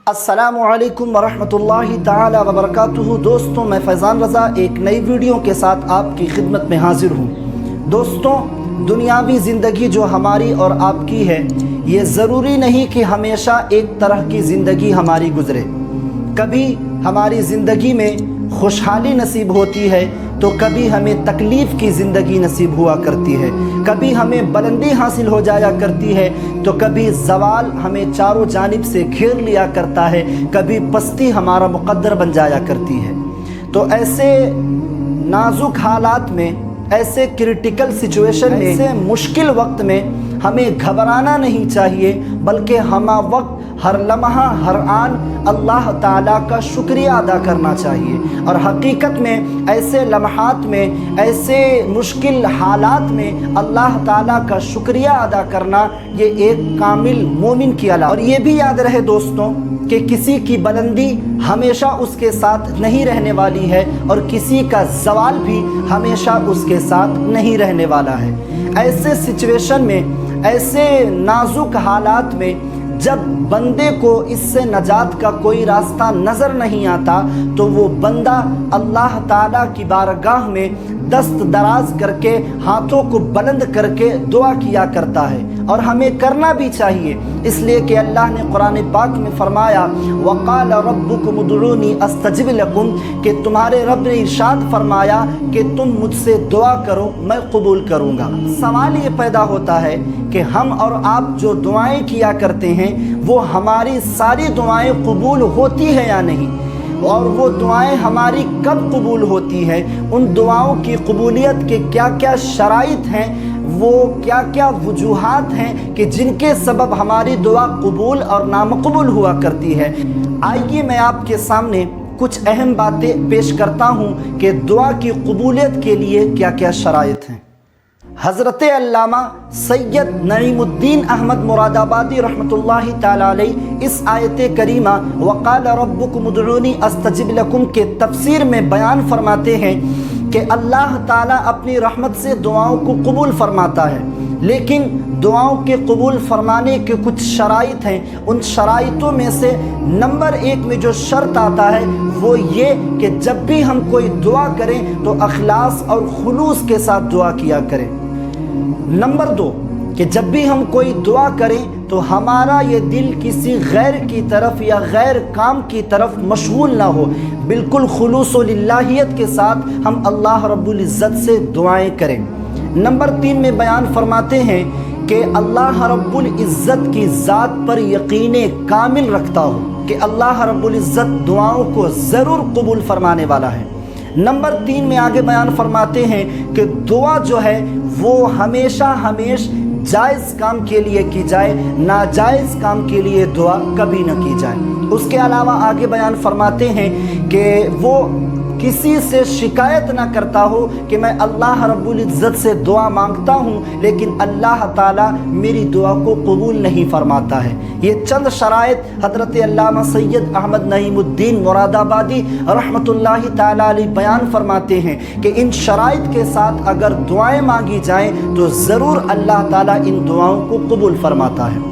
السلام علیکم ورحمۃ تعالی وبرکاتہ۔ دوستوں، میں فیضان رضا ایک نئی ویڈیو کے ساتھ آپ کی خدمت میں حاضر ہوں۔ دوستوں، دنیاوی زندگی جو ہماری اور آپ کی ہے، یہ ضروری نہیں کہ ہمیشہ ایک طرح کی زندگی ہماری گزرے۔ کبھی ہماری زندگی میں خوشحالی نصیب ہوتی ہے تو کبھی ہمیں تکلیف کی زندگی نصیب ہوا کرتی ہے، کبھی ہمیں بلندی حاصل ہو جایا کرتی ہے تو کبھی زوال ہمیں چاروں جانب سے گھیر لیا کرتا ہے، کبھی پستی ہمارا مقدر بن جایا کرتی ہے۔ تو ایسے نازک حالات میں، ایسے کرٹیکل سچویشن میں، ایسے مشکل وقت میں ہمیں گھبرانا نہیں چاہیے، بلکہ ہمہ وقت ہر لمحہ ہر آن اللہ تعالیٰ کا شکریہ ادا کرنا چاہیے۔ اور حقیقت میں ایسے لمحات میں، ایسے مشکل حالات میں اللہ تعالیٰ کا شکریہ ادا کرنا یہ ایک کامل مومن کی علامت۔ اور یہ بھی یاد رہے دوستوں کہ کسی کی بلندی ہمیشہ اس کے ساتھ نہیں رہنے والی ہے اور کسی کا زوال بھی ہمیشہ اس کے ساتھ نہیں رہنے والا ہے۔ ایسے سچویشن میں، ایسے نازک حالات میں جب بندے کو اس سے نجات کا کوئی راستہ نظر نہیں آتا تو وہ بندہ اللہ تعالیٰ کی بارگاہ میں دست دراز کر کے، ہاتھوں کو بلند کر کے دعا کیا کرتا ہے، اور ہمیں کرنا بھی چاہیے، اس لیے کہ اللہ نے قرآن پاک میں فرمایا وَقَالَ رَبُّكُمُ ادْعُونِي أَسْتَجِبْ لَكُمْ، کہ تمہارے رب نے ارشاد فرمایا کہ تم مجھ سے دعا کرو، میں قبول کروں گا۔ سوال یہ پیدا ہوتا ہے کہ ہم اور آپ جو دعائیں کیا کرتے ہیں وہ ہماری ساری دعائیں قبول ہوتی ہیں یا نہیں، اور وہ دعائیں ہماری کب قبول ہوتی ہیں، ان دعاؤں کی قبولیت کے کیا کیا شرائط ہیں، وہ کیا کیا وجوہات ہیں کہ جن کے سبب ہماری دعا قبول اور نامقبول ہوا کرتی ہے۔ آئیے میں آپ کے سامنے کچھ اہم باتیں پیش کرتا ہوں کہ دعا کی قبولیت کے لیے کیا کیا شرائط ہیں۔ حضرت علامہ سید نعیم الدین احمد مراد آبادی رحمۃ اللہ تعالی علیہ اس آیت کریمہ وقال ربکم ادعونی استجب لکم کے تفسیر میں بیان فرماتے ہیں کہ اللہ تعالیٰ اپنی رحمت سے دعاؤں کو قبول فرماتا ہے، لیکن دعاؤں کے قبول فرمانے کے کچھ شرائط ہیں۔ ان شرائطوں میں سے نمبر 1 میں جو شرط آتا ہے وہ یہ کہ جب بھی ہم کوئی دعا کریں تو اخلاص اور خلوص کے ساتھ دعا کیا کریں۔ نمبر 2 کہ جب بھی ہم کوئی دعا کریں تو ہمارا یہ دل کسی غیر کی طرف یا غیر کام کی طرف مشغول نہ ہو، بالکل خلوص و للہیت کے ساتھ ہم اللہ رب العزت سے دعائیں کریں۔ نمبر 3 میں بیان فرماتے ہیں کہ اللہ رب العزت کی ذات پر یقین کامل رکھتا ہو کہ اللہ رب العزت دعاؤں کو ضرور قبول فرمانے والا ہے۔ نمبر 3 میں آگے بیان فرماتے ہیں کہ دعا جو ہے وہ ہمیشہ جائز کام کے لیے کی جائے، ناجائز کام کے لیے دعا کبھی نہ کی جائے۔ اس کے علاوہ آگے بیان فرماتے ہیں کہ وہ کسی سے شکایت نہ کرتا ہو کہ میں اللہ رب العزت سے دعا مانگتا ہوں لیکن اللہ تعالیٰ میری دعا کو قبول نہیں فرماتا ہے۔ یہ چند شرائط حضرت علامہ سید احمد نعیم الدین مراد آبادی رحمۃ اللہ تعالی علیہ بیان فرماتے ہیں کہ ان شرائط کے ساتھ اگر دعائیں مانگی جائیں تو ضرور اللہ تعالیٰ ان دعاؤں کو قبول فرماتا ہے۔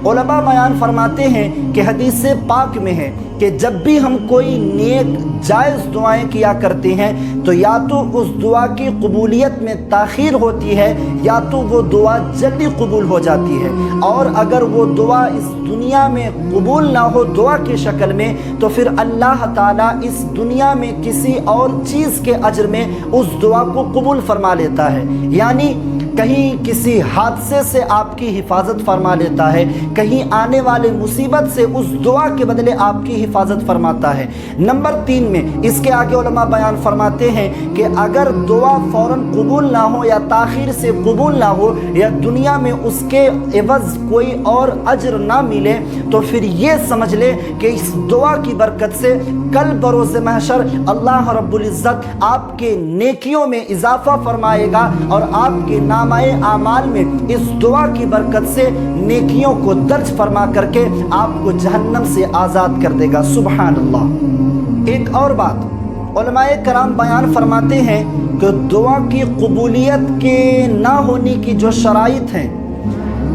علماء بیان فرماتے ہیں کہ حدیث پاک میں ہے کہ جب بھی ہم کوئی نیک جائز دعائیں کیا کرتے ہیں تو یا تو اس دعا کی قبولیت میں تاخیر ہوتی ہے یا تو وہ دعا جلدی قبول ہو جاتی ہے، اور اگر وہ دعا اس دنیا میں قبول نہ ہو دعا کی شکل میں تو پھر اللہ تعالیٰ اس دنیا میں کسی اور چیز کے اجر میں اس دعا کو قبول فرما لیتا ہے، یعنی کہیں کسی حادثے سے آپ کی حفاظت فرما لیتا ہے، کہیں آنے والے مصیبت سے اس دعا کے بدلے آپ کی حفاظت فرماتا ہے۔ نمبر 3 میں اس کے آگے علماء بیان فرماتے ہیں کہ اگر دعا فوراً قبول نہ ہو یا تاخیر سے قبول نہ ہو یا دنیا میں اس کے عوض کوئی اور اجر نہ ملے تو پھر یہ سمجھ لے کہ اس دعا کی برکت سے کل بروز محشر اللہ رب العزت آپ کے نیکیوں میں اضافہ فرمائے گا اور آپ کے نامہ اعمال میں اس دعا کی برکت سے نیکیوں کو درج فرما کر کے آپ کو جہنم سے آزاد کر دے گا۔ سبحان اللہ۔ ایک اور بات علماء کرام بیان فرماتے ہیں کہ دعا کی قبولیت کے نہ ہونے کی جو شرائط ہیں